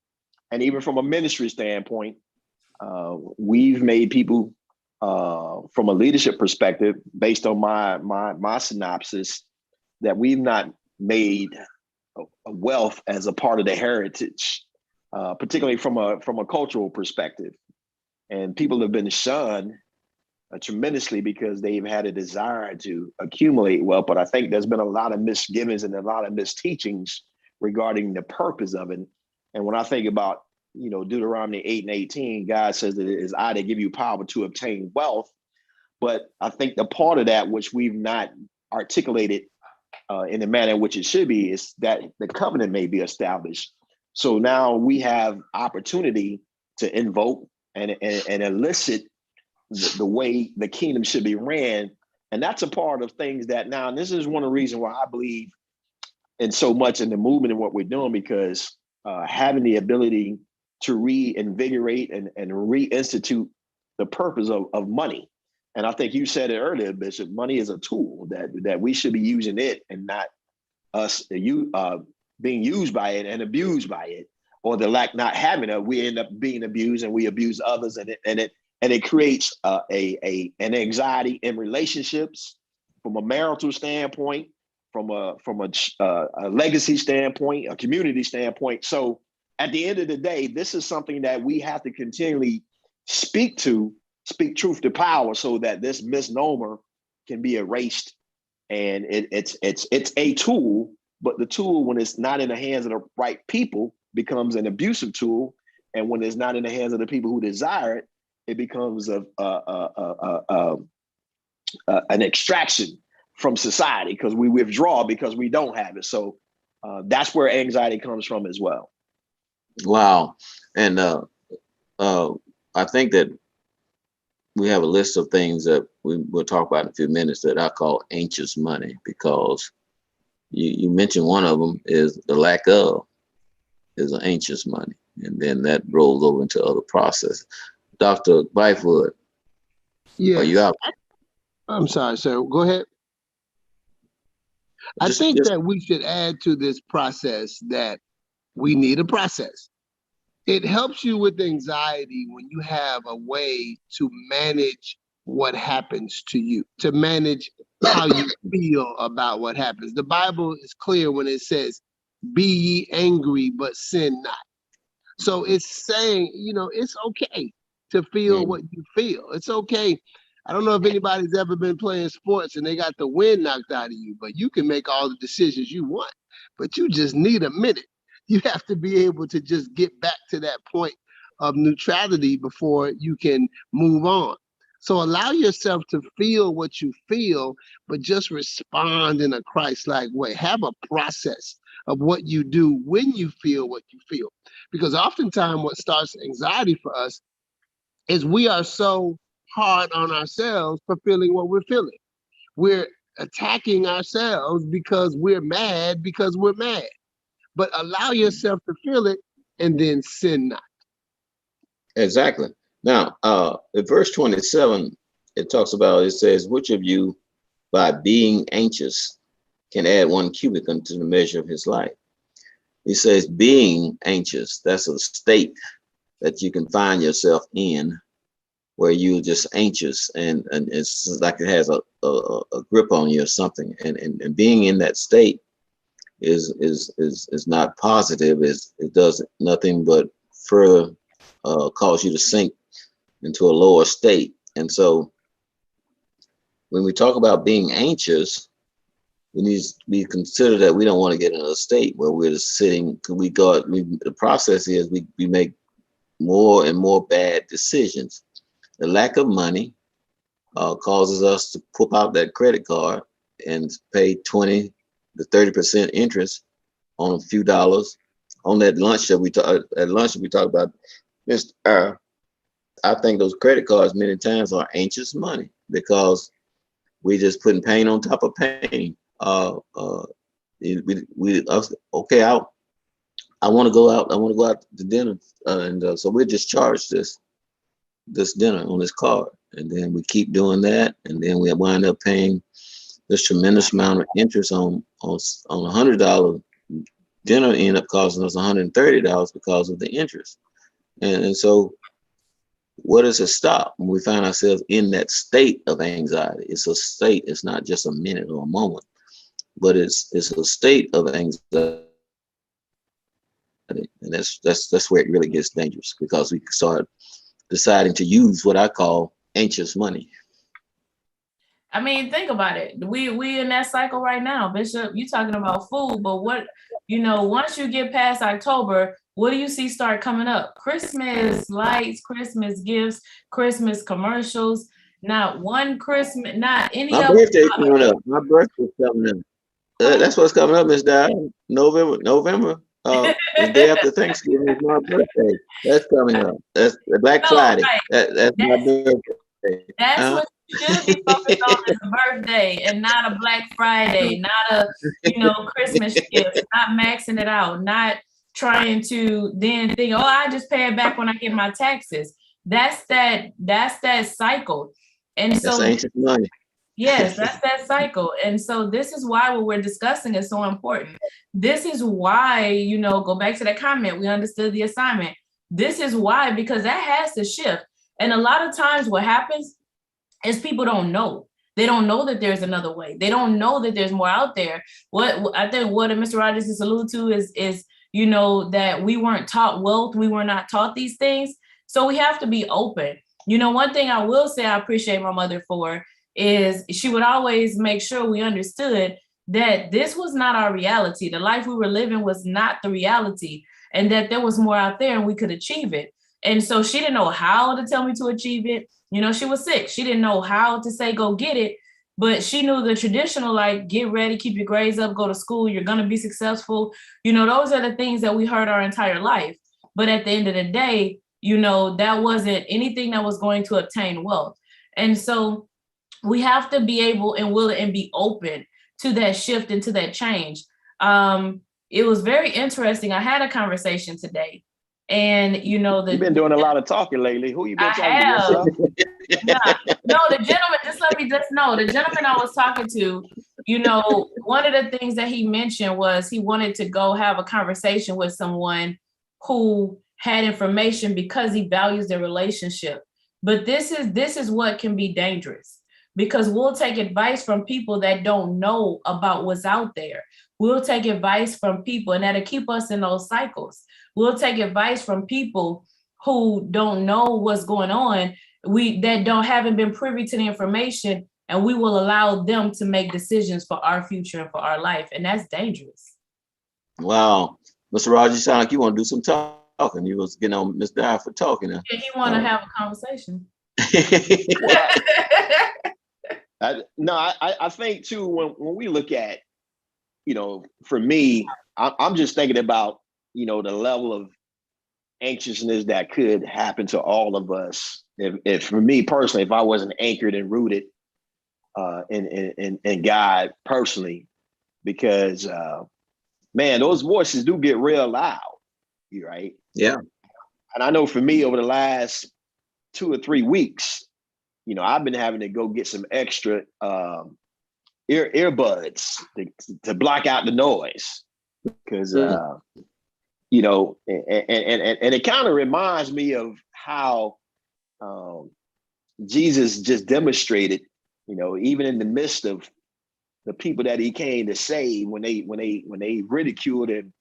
and even from a ministry standpoint, we've made people from a leadership perspective, based on my synopsis, that we've not made a wealth as a part of the heritage, particularly from a cultural perspective. And people have been shunned tremendously because they've had a desire to accumulate wealth. But I think there's been a lot of misgivings and a lot of misteachings regarding the purpose of it. And when I think about, Deuteronomy 8:18, God says that it is I that give you power to obtain wealth. But I think the part of that which we've not articulated in the manner in which it should be is that the covenant may be established. So now we have opportunity to invoke and elicit the way the kingdom should be ran. And that's a part of things that now, and this is one of the reasons why I believe in so much in the movement and what we're doing, because having the ability to reinvigorate and reinstitute the purpose of money. And I think you said it earlier, Bishop, money is a tool that we should be using it and not us being used by it and abused by it, or the lack not having it. We end up being abused and we abuse others, and it creates an anxiety in relationships from a marital standpoint, from a legacy standpoint, a community standpoint. So at the end of the day, this is something that we have to continually speak truth to power so that this misnomer can be erased. And it's a tool, but the tool, when it's not in the hands of the right people, becomes an abusive tool. And when it's not in the hands of the people who desire it, it becomes an extraction from society, because we withdraw because we don't have it. So that's where anxiety comes from as well. Wow. And I think that we have a list of things that we will talk about in a few minutes that I call anxious money, because you mentioned one of them is the lack of is an anxious money. And then that rolls over into other processes. Dr. Byfoot, Yes. are you out? I'm sorry, sir. Go ahead. I think that we should add to this process that we need a process. It helps you with anxiety when you have a way to manage what happens to you, to manage how you feel about what happens. The Bible is clear when it says, "Be ye angry, but sin not." So it's saying, it's okay to feel what you feel. It's okay. I don't know if anybody's ever been playing sports and they got the wind knocked out of you, but you can make all the decisions you want, but you just need a minute. You have to be able to just get back to that point of neutrality before you can move on. So allow yourself to feel what you feel, but just respond in a Christ-like way. Have a process of what you do when you feel what you feel. Because oftentimes what starts anxiety for us is we are so hard on ourselves for feeling what we're feeling. We're attacking ourselves because we're mad. But allow yourself to feel it and then sin not. Exactly. Now, in verse 27, it says, which of you by being anxious can add 1 cubit unto the measure of his life? He says being anxious, that's a state that you can find yourself in where you're just anxious and it's like it has a grip on you or something. And being in that state is not positive. It does nothing but further cause you to sink into a lower state. And so when we talk about being anxious, we need to be considered that we don't want to get in a state where we're just sitting. The process is we make more and more bad decisions. The lack of money causes us to pull out that credit card and pay 20 to 30% interest on a few dollars on that lunch that we talked about. I think those credit cards many times are anxious money because we just putting pain on top of pain. Okay, I want to go out. I want to go out to dinner, and so we just charge this dinner on this card, and then we keep doing that, and then we wind up paying this tremendous amount of interest on $100 dinner. End up costing us $130 because of the interest, and so. What does it stop when we find ourselves in that state of anxiety? It's a state. It's not just a minute or a moment, but it's a state of anxiety, and that's where it really gets dangerous because we start deciding to use what I call anxious money. I mean, think about it. We in that cycle right now, Bishop. You talking about food, but what, once you get past October, what do you see start coming up? Christmas lights, Christmas gifts, Christmas commercials. Not one Christmas, not any My of birthday's coming up. My birthday's coming up. That's what's coming up, Miss Di. November. The day after Thanksgiving is my birthday. That's coming up. That's Black Friday. Right. That's my birthday. That's what you should be focused on is a birthday and not a Black Friday, not a, Christmas gift, not maxing it out, not trying to then think, I just pay it back when I get my taxes. That's that cycle. And so that's ancient money. yes, that's that cycle. And so this is why what we're discussing is so important. This is why, go back to that comment, we understood the assignment. This is why, because that has to shift. And a lot of times what happens is people don't know. They don't know that there's another way. They don't know that there's more out there. What I think what Mr. Rogers is alluding to is that we weren't taught wealth. We were not taught these things. So we have to be open. One thing I will say I appreciate my mother for is she would always make sure we understood that this was not our reality. The life we were living was not the reality, and that there was more out there and we could achieve it. And so she didn't know how to tell me to achieve it. She was sick. She didn't know how to say, go get it. But she knew the traditional, like, get ready, keep your grades up, go to school, you're going to be successful. Those are the things that we heard our entire life. But at the end of the day, that wasn't anything that was going to obtain wealth. And so we have to be able and willing and be open to that shift and to that change. It was very interesting. I had a conversation today. And you've been doing a lot of talking lately. Who you been talking to yourself? No, the gentleman, the gentleman I was talking to, one of the things that he mentioned was he wanted to go have a conversation with someone who had information because he values their relationship. But this is what can be dangerous, because we'll take advice from people that don't know about what's out there. We'll take advice from people, and that'll keep us in those cycles. We'll take advice from people who don't know what's going on, haven't been privy to the information, and we will allow them to make decisions for our future and for our life. And that's dangerous. Wow. Mr. Rogers, you sound like you want to do some talking. You was getting on Miss Di for talking. Yeah, he want to have a conversation. I think too, when we look at, for me, I'm just thinking about, the level of anxiousness that could happen to all of us. If for me personally, if I wasn't anchored and rooted in God personally, because man, those voices do get real loud, right? Yeah. And I know for me over the last 2 or 3 weeks, I've been having to go get some extra earbuds to block out the noise, because and it kind of reminds me of how Jesus just demonstrated, even in the midst of the people that he came to save, when they ridiculed him,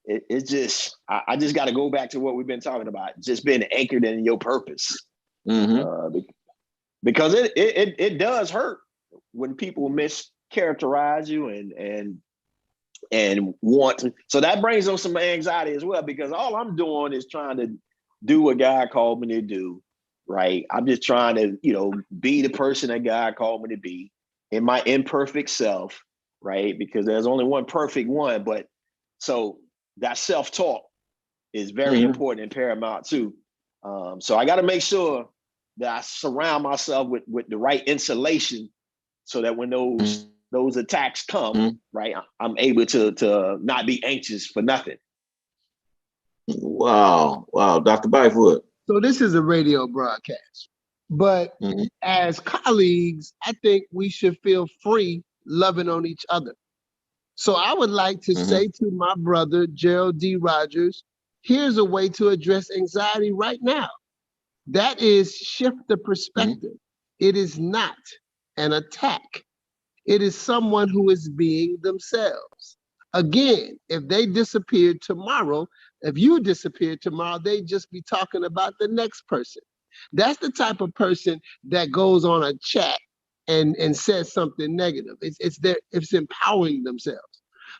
it's just I just got to go back to what we've been talking about, just being anchored in your purpose. Mm-hmm. Because it does hurt when people mischaracterize you and want to. So that brings on some anxiety as well, because all I'm doing is trying to do what God called me to do, right? I'm just trying to, be the person that God called me to be in my imperfect self, right? Because there's only one perfect one. But so that self-talk is very important and paramount too. So I got to make sure that I surround myself with the right insulation, so that when those attacks come, right, I'm able to not be anxious for nothing. Wow. Dr. Byfoot. So this is a radio broadcast, but as colleagues, I think we should feel free loving on each other. So I would like to say to my brother, Gerald D. Rogers, here's a way to address anxiety right now. That is shift the perspective. It is not an attack. It is someone who is being themselves. Again, if they disappeared tomorrow, if you disappeared tomorrow, they'd just be talking about the next person. That's the type of person that goes on a chat and says something negative. It's empowering themselves.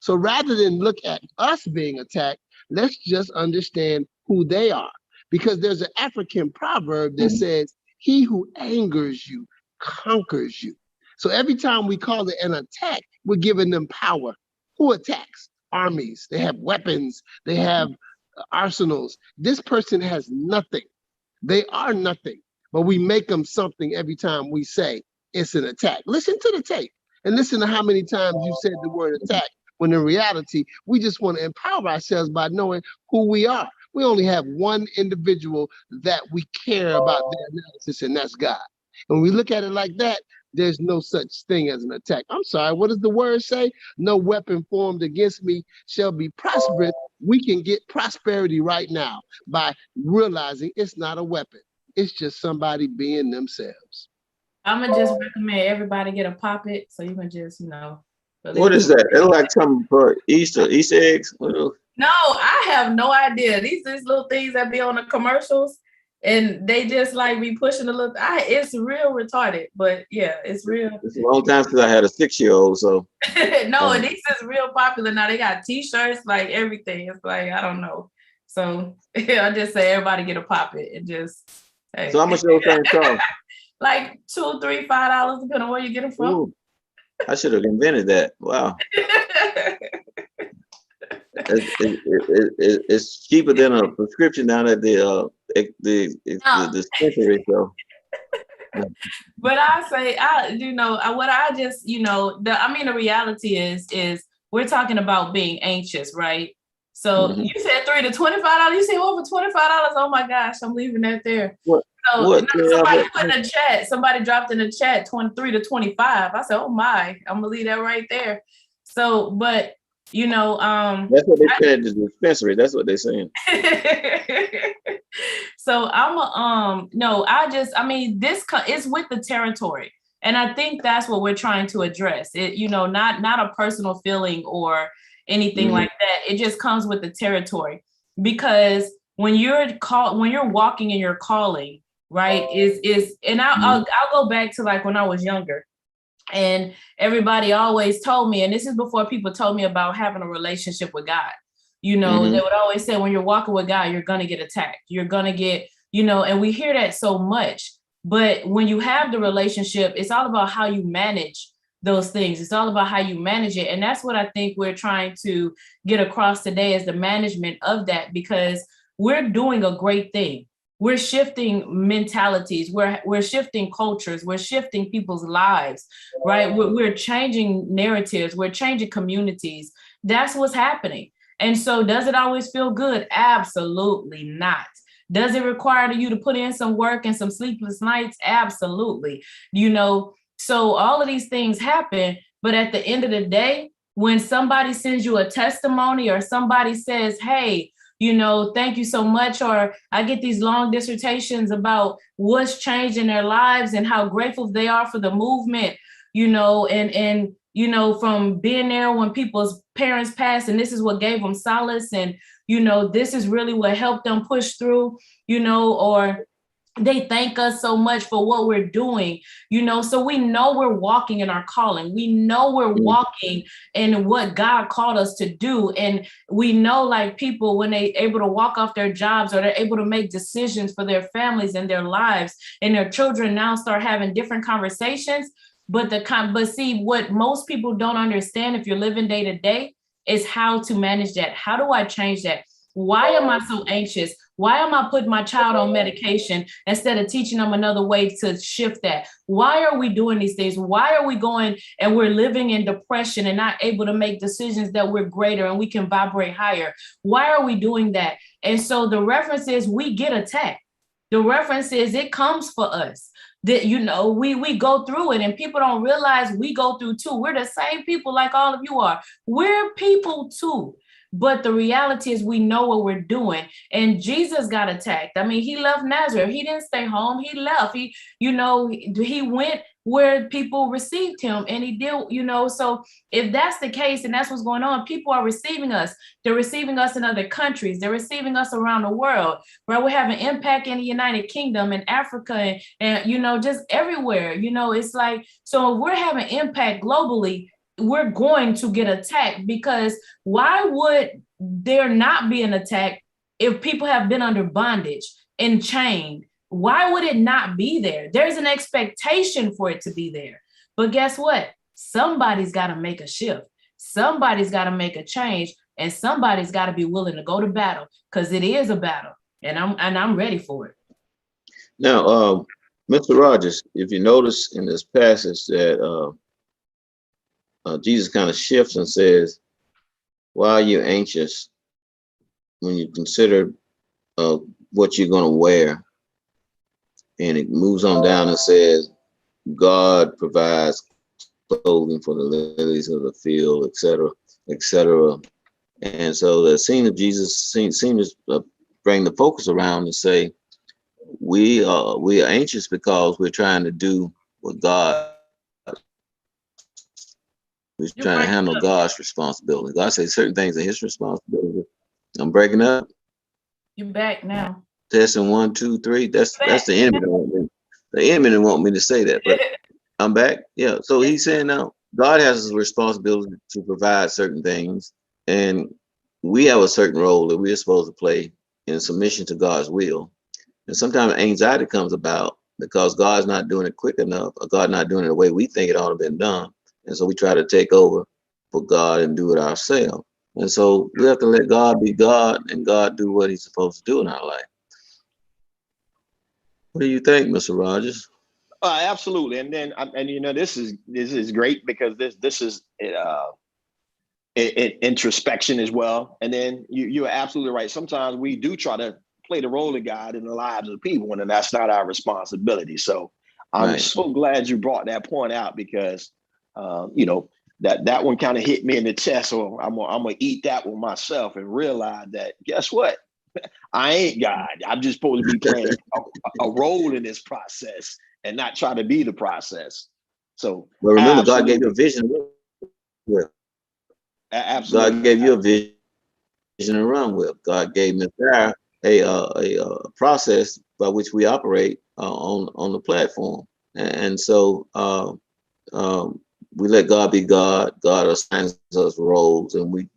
So rather than look at us being attacked, let's just understand who they are. Because there's an African proverb that says, he who angers you conquers you. So every time we call it an attack, we're giving them power. Who attacks? Armies. They have weapons. They have arsenals. This person has nothing. They are nothing, but we make them something every time we say it's an attack. Listen to the tape and listen to how many times you said the word attack, when in reality, we just want to empower ourselves by knowing who we are. We only have one individual that we care about their analysis, and that's God. When we look at it like that, there's no such thing as an attack. I'm sorry, what does the word say? No weapon formed against me shall be prosperous. We can get prosperity right now by realizing it's not a weapon. It's just somebody being themselves. I'm gonna just recommend everybody get a Pop-It so you can just, What is that? It's like something for Easter eggs. No, I have no idea. These little things that be on the commercials, and they just like be pushing a little. It's real retarded, but yeah, it's real. It's a long time since I had a 6-year-old, so. No, these is real popular now. They got T-shirts, like everything. It's like, I don't know. So I just say everybody get a Pop-It and just. Hey. So how much those things cost? Like $2, $3, $5, depending on where you get them from. Ooh, I should have invented that. Wow. It's cheaper than a prescription down at the dispensary. So. But I say, the reality is we're talking about being anxious, right? So you said $3 to $25. You said over $25. Oh my gosh, I'm leaving that there. Somebody put in the chat. Somebody dropped in the chat 23 to 25. I said, oh my, I'm gonna leave that right there. So, but that's what they said at the dispensary. That's what they're saying. So it's with the territory. And I think that's what we're trying to address. It, not a personal feeling or anything like that. It just comes with the territory. Because when you're walking in your calling, right, I'll go back to like when I was younger. And everybody always told me, and this is before people told me about having a relationship with God. They would always say, when you're walking with God, you're going to get attacked. You're going to get, and we hear that so much. But when you have the relationship, it's all about how you manage those things. It's all about how you manage it. And that's what I think we're trying to get across today, is the management of that, because we're doing a great thing. We're shifting mentalities. We're shifting cultures. We're shifting people's lives, right? We're changing narratives. We're changing communities. That's what's happening. And so does it always feel good? Absolutely not. Does it require you to put in some work and some sleepless nights? Absolutely. So all of these things happen. But at the end of the day, when somebody sends you a testimony or somebody says, hey, thank you so much. Or I get these long dissertations about what's changed in their lives and how grateful they are for the movement, from being there when people's parents passed, and this is what gave them solace. And, this is really what helped them push through, or they thank us so much for what we're doing, so we know we're walking in our calling. We know we're walking in what God called us to do. And we know, like, people, when they're able to walk off their jobs, or they're able to make decisions for their families and their lives, and their children now start having different conversations. But see, what most people don't understand, if you're living day to day, is how to manage that. How do I change that? Why am I so anxious? Why am I putting my child on medication instead of teaching them another way to shift that? Why are we doing these things? Why are we going and we're living in depression and not able to make decisions that we're greater and we can vibrate higher? Why are we doing that? And so the reference is we get attacked. The reference is it comes for us. That, we go through it, and people don't realize we go through too. We're the same people like all of you are. We're people too. But the reality is we know what we're doing. And Jesus got attacked. I mean, he left Nazareth. He didn't stay home. He left. He went where people received him, and he did, you know. So if that's the case and that's what's going on, people are receiving us. They're receiving us in other countries. They're receiving us around the world, right? We're having impact in the United Kingdom and Africa and you know, just everywhere. You know, it's like, so if we're having impact globally, we're going to get attacked, because why would there not be an attack if people have been under bondage and chained? Why would it not be there? There's an expectation for it to be there. But guess what? Somebody's got to make a shift. Somebody's got to make a change, and somebody's got to be willing to go to battle, because it is a battle, and I'm ready for it. Now, Mr. Rogers, if you notice in this passage that Jesus kind of shifts and says, why are you anxious when you consider what you're going to wear? And it moves on down and says, God provides clothing for the lilies of the field, etc., etc. And so the scene of Jesus seems to bring the focus around and say, we are anxious because we're trying to do what God, we're trying to handle God's responsibility. God says certain things are his responsibility. I'm breaking up. You're back now. Testing 1, 2, 3. That's the enemy. The enemy didn't want me to say that, but I'm back. Yeah. So he's saying now God has a responsibility to provide certain things, and we have a certain role that we're supposed to play in submission to God's will. And sometimes anxiety comes about because God's not doing it quick enough, or God not doing it the way we think it ought to have been done. And so we try to take over for God and do it ourselves. And so we have to let God be God and God do what he's supposed to do in our life. What do you think, Mr. Rogers? Absolutely. And then, and you know, this is great, because this is introspection as well. And then you're absolutely right. Sometimes we do try to play the role of God in the lives of people, and then that's not our responsibility. So I'm so glad you brought that point out, because you know, that one kind of hit me in the chest. So I'm gonna eat that one myself and realize that, guess what? I ain't God. I'm just supposed to be playing a role in this process and not try to be the process. So, but remember, God gave you a vision. Absolutely. God gave you a vision to run with. God gave me a process by which we operate on the platform, and so we let God be God. God assigns us roles, and we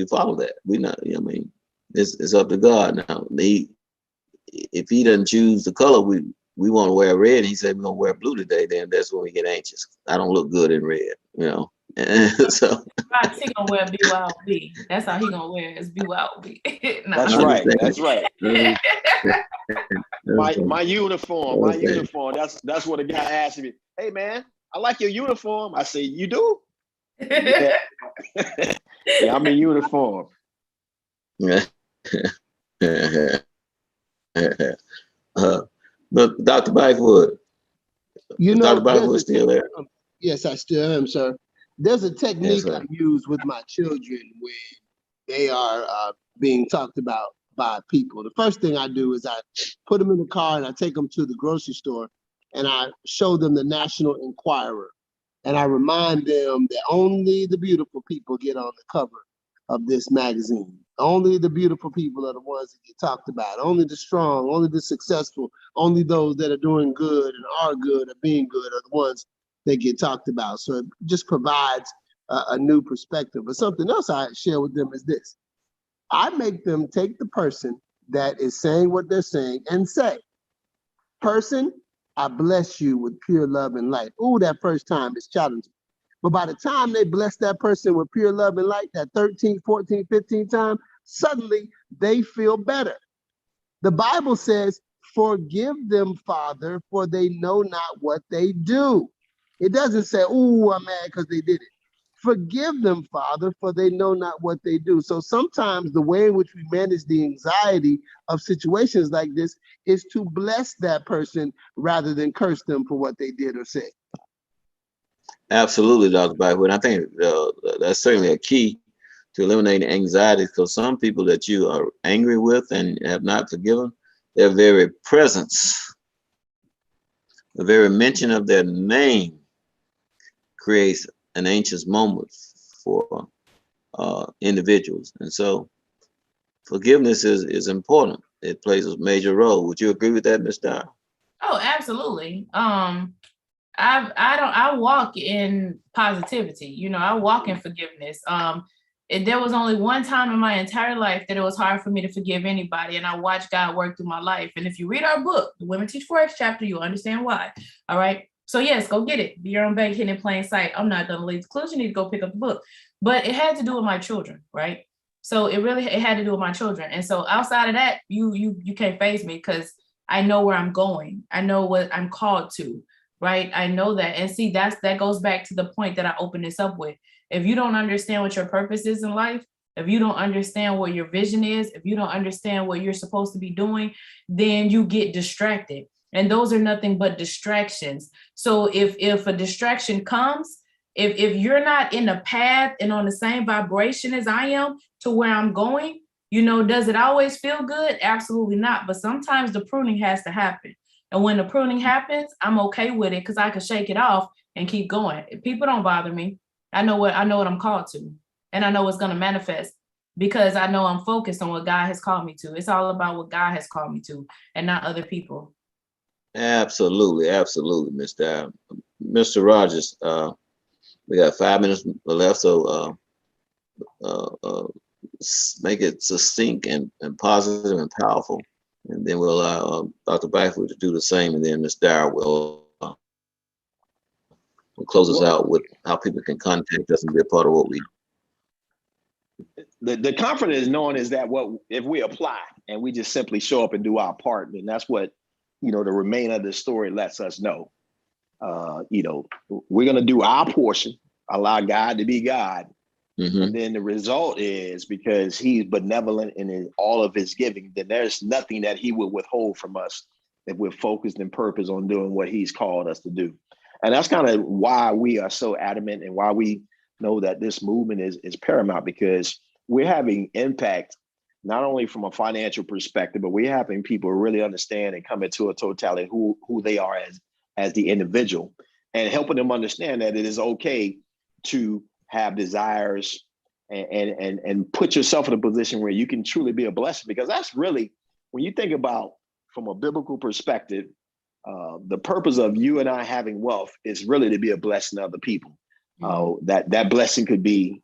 follow that. We not. I mean, it's up to God now. If he doesn't choose the color we want to wear red, he said we're gonna wear blue today, then that's when we get anxious. I don't look good in red, you know. And so He gonna wear BYOB. That's how he gonna wear his BYOB. That's right. That's right. my uniform. My uniform. That's what a guy asked me. Hey man, I like your uniform. I say, you do? Yeah. Yeah, I'm in uniform. But Dr. Bytewood, you know, Dr. Bytewood still there? Yes, I still am, sir. There's a technique I use with my children when they are being talked about by people. The first thing I do is I put them in the car and I take them to the grocery store and I show them the National Enquirer. And I remind them that only the beautiful people get on the cover of this magazine. Only the beautiful people are the ones that get talked about. Only the strong, only the successful, only those that are doing good and are good or being good are the ones that get talked about. So it just provides a new perspective. But something else I share with them is this. I make them take the person that is saying what they're saying and say, person, I bless you with pure love and light. Ooh, that first time is challenging. But by the time they bless that person with pure love and light, that 13th, 14th, 15th time, suddenly they feel better. The Bible says, forgive them, Father, for they know not what they do. It doesn't say, ooh, I'm mad because they did it. Forgive them, Father, for they know not what they do. So sometimes the way in which we manage the anxiety of situations like this is to bless that person rather than curse them for what they did or said. Absolutely, Dr. Bytewood. I think that's certainly a key to eliminating anxiety, because some people that you are angry with and have not forgiven, their very presence The very mention of their name creates an anxious moment for individuals. And so forgiveness is important. It plays a major role. Would you agree with that, Ms. Dyer? Oh, absolutely. I walk in positivity. You know, I walk in forgiveness. There was only one time in my entire life that it was hard for me to forgive anybody, and I watched God work through my life. And if you read our book, the Women Teach Forex chapter, you'll understand why. All right. So yes, go get it. Be your own bank, hidden in plain sight. I'm not going to leave the clues. You need to go pick up the book. But it had to do with my children, right? So it had to do with my children. And so outside of that, you can't faze me because I know where I'm going. I know what I'm called to, right? I know that. And see, that goes back to the point that I opened this up with. If you don't understand what your purpose is in life, if you don't understand what your vision is, if you don't understand what you're supposed to be doing, then you get distracted. And those are nothing but distractions. So if a distraction comes, if you're not in the path and on the same vibration as I am to where I'm going, you know, does it always feel good? Absolutely not. But sometimes the pruning has to happen. And when the pruning happens, I'm okay with it because I can shake it off and keep going. People don't bother me. I know what I'm called to, and I know what's going to manifest because I know I'm focused on what God has called me to. It's all about what God has called me to and not other people. Absolutely, absolutely, Mr. Rogers. We got 5 minutes left, so make it succinct and positive and powerful, and then we'll allow Dr. Byford to do the same, and then Ms. Dyer will close us out with how people can contact us and be a part of what we do. The confidence knowing is that if we apply and we just simply show up and do our part, then that's what, you know, the remainder of the story lets us know. You know, we're going to do our portion, allow God to be God. Mm-hmm. And then the result is because he's benevolent in all of his giving, then there's nothing that he will withhold from us if we're focused and purpose on doing what he's called us to do. And that's kind of why we are so adamant and why we know that this movement is paramount, because we're having impact, not only from a financial perspective, but we're having people really understand and come into a totality who they are as the individual, and helping them understand that it is okay to have desires and put yourself in a position where you can truly be a blessing. Because that's really, when you think about from a biblical perspective, the purpose of you and I having wealth is really to be a blessing to other people. That blessing could be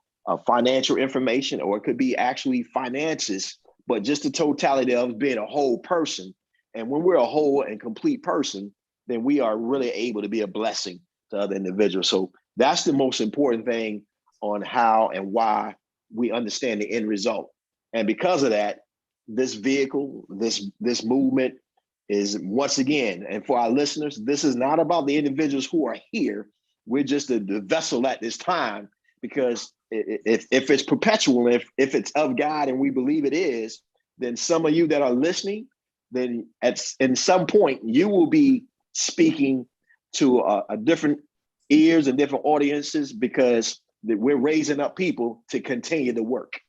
financial information, or it could be actually finances, but just the totality of being a whole person. And when we're a whole and complete person, then we are really able to be a blessing to other individuals. So that's the most important thing on how and why we understand the end result. And because of that, this vehicle, this movement is, once again, and for our listeners, this is not about the individuals who are here. We're just the vessel at this time, because if it's perpetual, if it's of God and we believe it is, then some of you that are listening, then in some point you will be speaking to a different ears and different audiences, because we're raising up people to continue the work.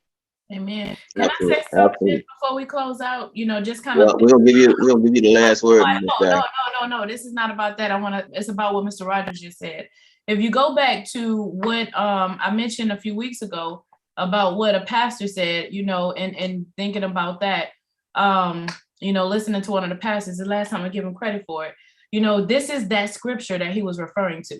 Amen. Can I say something before we close out? You know, just kind of. We're gonna give you the last word. No. This is not about that. It's about what Mr. Rogers just said. If you go back to what I mentioned a few weeks ago about what a pastor said, you know, and thinking about that, you know, listening to one of the pastors, the last time I give him credit for it, you know, this is that scripture that he was referring to.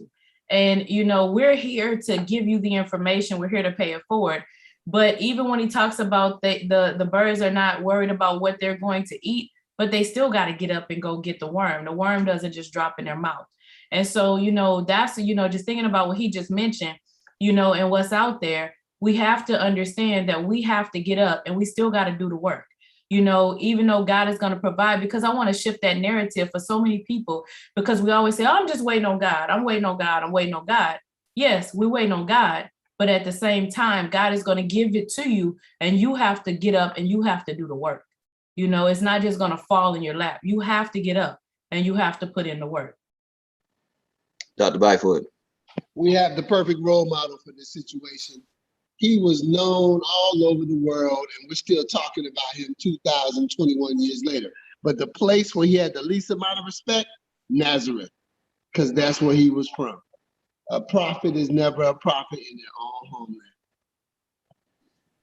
And, you know, we're here to give you the information. We're here to pay it forward. But even when he talks about the birds are not worried about what they're going to eat, but they still got to get up and go get the worm. The worm doesn't just drop in their mouth. And so, you know, that's, you know, just thinking about what he just mentioned, you know, and what's out there, we have to understand that we have to get up and we still got to do the work. You know, even though God is going to provide, because I want to shift that narrative for so many people, because we always say, oh, I'm just waiting on God. I'm waiting on God. I'm waiting on God. Yes, we're waiting on God. But at the same time, God is going to give it to you, and you have to get up and you have to do the work. You know, it's not just going to fall in your lap. You have to get up and you have to put in the work. Dr. Byford. We have the perfect role model for this situation. He was known all over the world, and we're still talking about him 2021 years later. But the place where he had the least amount of respect, Nazareth. because that's where he was from. A prophet is never a prophet in their own homeland.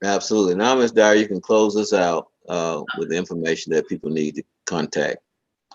Absolutely. Now, Ms. Dyer, you can close us out with the information that people need to contact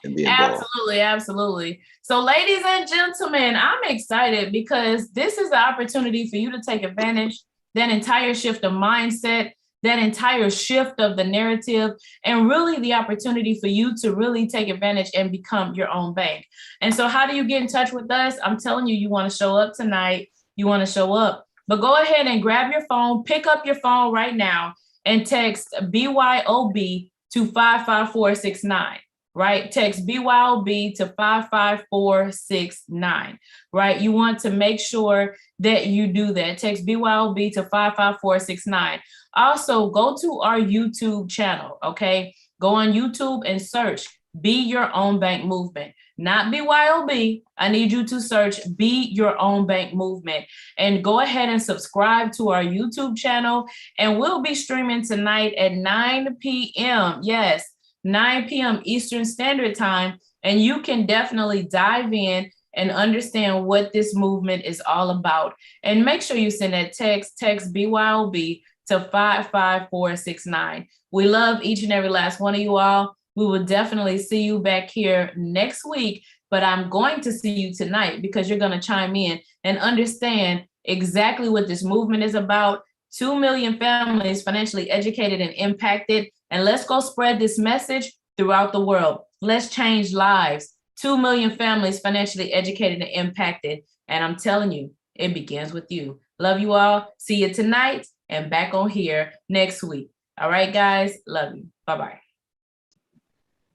and be involved. Absolutely, absolutely. So, ladies and gentlemen, I'm excited because this is the opportunity for you to take advantage that entire shift of mindset, that entire shift of the narrative, and really the opportunity for you to really take advantage and become your own bank. And so how do you get in touch with us? I'm telling you, you want to show up tonight. You want to show up, but go ahead and grab your phone, pick up your phone right now and text BYOB to 55469. Right? Text BYOB to 55469, right? You want to make sure that you do that. Text BYOB to 55469. Also, go to our YouTube channel, okay? Go on YouTube and search Be Your Own Bank Movement, not BYOB. I need you to search Be Your Own Bank Movement and go ahead and subscribe to our YouTube channel. And we'll be streaming tonight at 9 p.m. Yes. 9 p.m. Eastern Standard Time, and you can definitely dive in and understand what this movement is all about. And make sure you send that text BYOB to 55469. We love each and every last one of you all. We will definitely see you back here next week, but I'm going to see you tonight because you're going to chime in and understand exactly what this movement is about. 2 million families financially educated and impacted. And let's go spread this message throughout the world. Let's change lives. 2 million families financially educated and impacted. And I'm telling you, it begins with you. Love you all. See you tonight and back on here next week. All right, guys. Love you. Bye-bye.